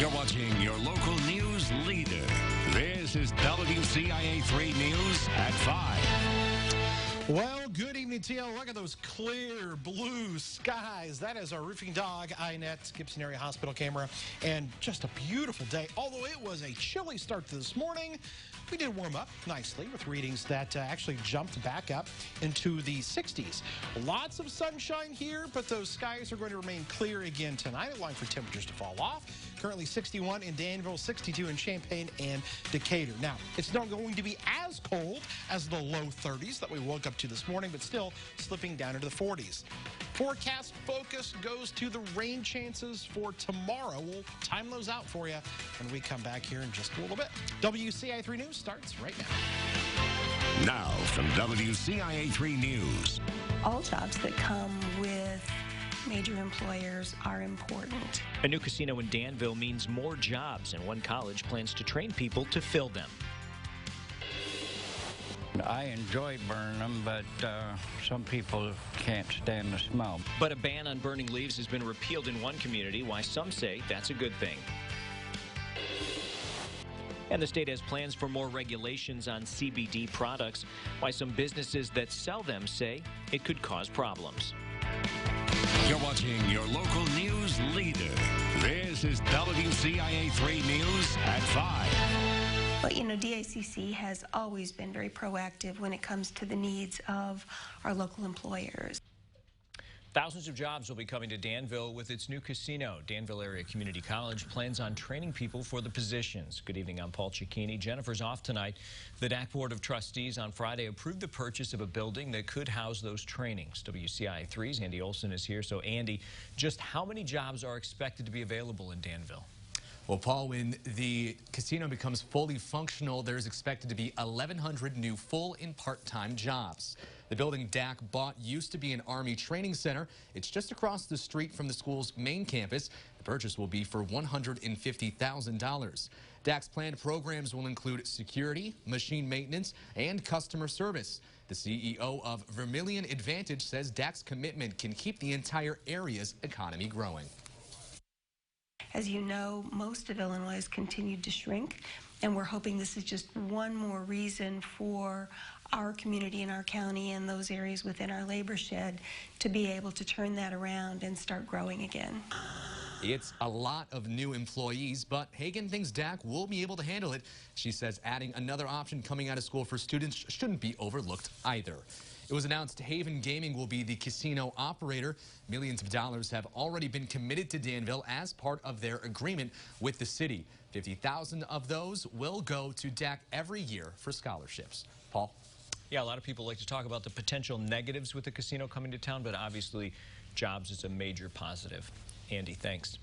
You're watching your local news leader. This is WCIA 3 News at 5. Well, good evening to you. Look at those clear blue skies. That is our roofing dog, INET, Gibson Area Hospital camera. And just a beautiful day. Although it was a chilly start to this morning, we did warm up nicely with readings that actually jumped back up into the 60s. Lots of sunshine here, but those skies are going to remain clear again tonight, allowing for temperatures to fall off. Currently 61 in Danville, 62 in Champaign and Decatur. Now, it's not going to be as cold as the low 30s that we woke up to this morning, but still slipping down into the 40s. Forecast focus goes to the rain chances for tomorrow. We'll time those out for you when we come back here in just a little bit. WCIA 3 News starts right now. Now from WCIA 3 News. All jobs that come with major employers are important. A new casino in Danville means more jobs, and one college plans to train people to fill them. I enjoy burning them, but some people can't stand the smell. But a ban on burning leaves has been repealed in one community, why some say that's a good thing. And the state has plans for more regulations on CBD products, why some businesses that sell them say it could cause problems. You're watching your local news leader. This is WCIA 3 News at 5. Well, you know, DACC has always been very proactive when it comes to the needs of our local employers. Thousands of jobs will be coming to Danville with its new casino. Danville Area Community College plans on training people for the positions. Good evening, I'm Paul Cicchini. Jennifer's off tonight. The DAC Board of Trustees on Friday approved the purchase of a building that could house those trainings. WCIA 3's Andy Olson is here. So, Andy, just how many jobs are expected to be available in Danville? Well, Paul, when the casino becomes fully functional, there's expected to be 1,100 new full and part-time jobs. The building DAC bought used to be an Army training center. It's just across the street from the school's main campus. The purchase will be for $150,000. DAC's planned programs will include security, machine maintenance, and customer service. The CEO of Vermilion Advantage says DAC's commitment can keep the entire area's economy growing. As you know, most of Illinois has continued to shrink, and we're hoping this is just one more reason for our community and our county and those areas within our labor shed to be able to turn that around and start growing again. It's a lot of new employees, but Hagan thinks DAC will be able to handle it. She says adding another option coming out of school for students shouldn't be overlooked either. It was announced Haven Gaming will be the casino operator. Millions of dollars have already been committed to Danville as part of their agreement with the city. 50,000 of those will go to DAC every year for scholarships. Paul? Yeah, a lot of people like to talk about the potential negatives with the casino coming to town, but obviously jobs is a major positive. Andy, thanks.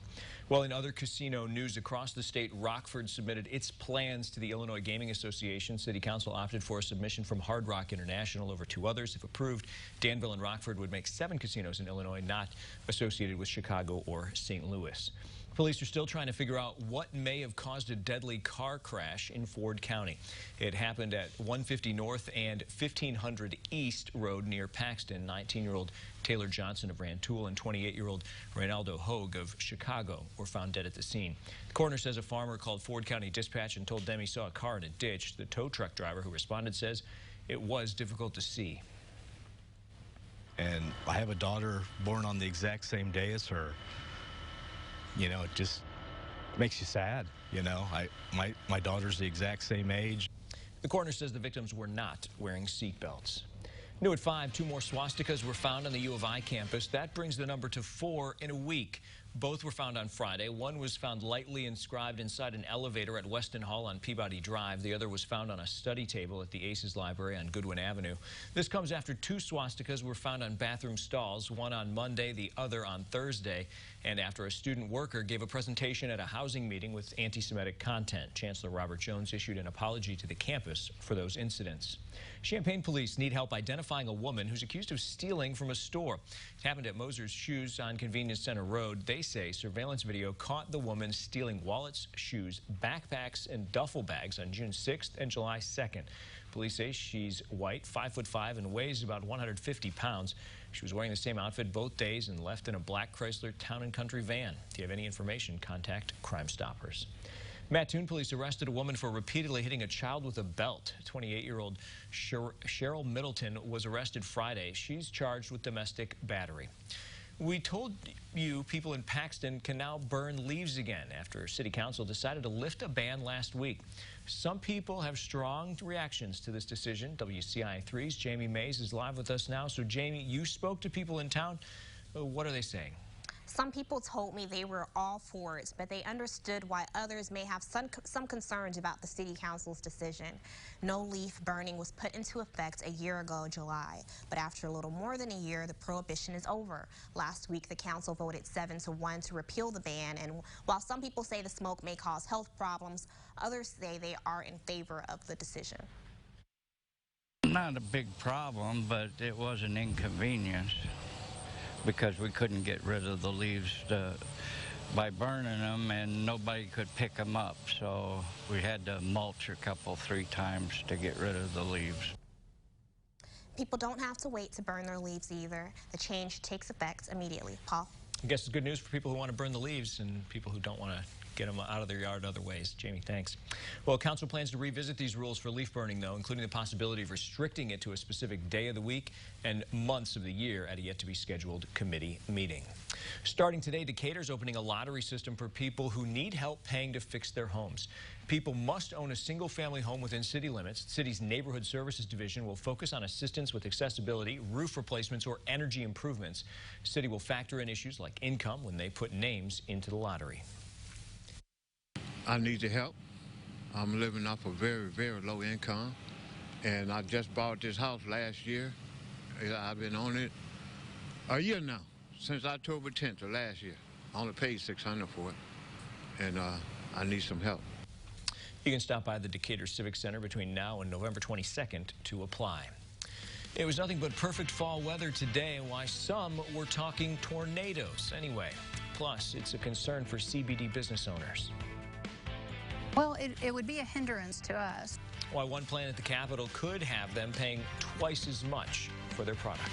Well, in other casino news across the state, Rockford submitted its plans to the Illinois Gaming Association. City Council opted for a submission from Hard Rock International over two others. If approved, Danville and Rockford would make 7 casinos in Illinois not associated with Chicago or St. Louis. Police are still trying to figure out what may have caused a deadly car crash in Ford County. It happened at 150 North and 1500 East Road near Paxton. 19-year-old Taylor Johnson of Rantoul and 28-year-old Reynaldo Hogue of Chicago were found dead at the scene. The coroner says a farmer called Ford County Dispatch and told them he saw a car in a ditch. The tow truck driver who responded says it was difficult to see. And I have a daughter born on the exact same day as her. You know, it just makes you sad. You know, my daughter's the exact same age. The coroner says the victims were not wearing seatbelts. New at 5, 2 more swastikas were found on the U of I campus. That brings the number to 4 in a week. Both were found on Friday. One was found lightly inscribed inside an elevator at Weston Hall on Peabody Drive. The other was found on a study table at the Aces Library on Goodwin Avenue. This comes after 2 swastikas were found on bathroom stalls, one on Monday, the other on Thursday, and after a student worker gave a presentation at a housing meeting with anti-Semitic content. Chancellor Robert Jones issued an apology to the campus for those incidents. Champaign police need help identifying a woman who's accused of stealing from a store. It happened at Moser's Shoes on Convenience Center Road. They Police say surveillance video caught the woman stealing wallets, shoes, backpacks, and duffel bags on June 6th and July 2nd. Police say she's white, 5'5", and weighs about 150 pounds. She was wearing the same outfit both days and left in a black Chrysler Town & Country van. If you have any information, contact Crime Stoppers. Mattoon police arrested a woman for repeatedly hitting a child with a belt. 28-year-old Cheryl Middleton was arrested Friday. She's charged with domestic battery. We told you people in Paxton can now burn leaves again after City Council decided to lift a ban last week. Some people have strong reactions to this decision. WCIA 3's Jamie Mays is live with us now. So, Jamie, you spoke to people in town. What are they saying? Some people told me they were all for it, but they understood why others may have some concerns about the City Council's decision. No leaf burning was put into effect a year ago, July, but after a little more than a year, the prohibition is over. Last week, the council voted 7-1 to repeal the ban, and while some people say the smoke may cause health problems, others say they are in favor of the decision. Not a big problem, but it was an inconvenience, because we couldn't get rid of the leaves by burning them, and nobody could pick them up. So we had to mulch a couple, 3 times to get rid of the leaves. People don't have to wait to burn their leaves either. The change takes effect immediately. Paul? I guess it's good news for people who want to burn the leaves and people who don't want to get them out of their yard other ways. Jamie, thanks. Well, council plans to revisit these rules for leaf burning, though, including the possibility of restricting it to a specific day of the week and months of the year at a yet-to-be-scheduled committee meeting. Starting today, Decatur's opening a lottery system for people who need help paying to fix their homes. People must own a single-family home within city limits. The city's Neighborhood Services Division will focus on assistance with accessibility, roof replacements, or energy improvements. The city will factor in issues like income when they put names into the lottery. I need the help. I'm living off a very, very low income, and I just bought this house last year. I've been on it a year now, since October 10th of last year. I only paid $600 for it, and I need some help. You can stop by the Decatur Civic Center between now and November 22nd to apply. It was nothing but perfect fall weather today, and why some were talking tornadoes anyway. Plus, it's a concern for CBD business owners. Well, it would be a hindrance to us. Why one plant at the Capitol could have them paying twice as much for their product.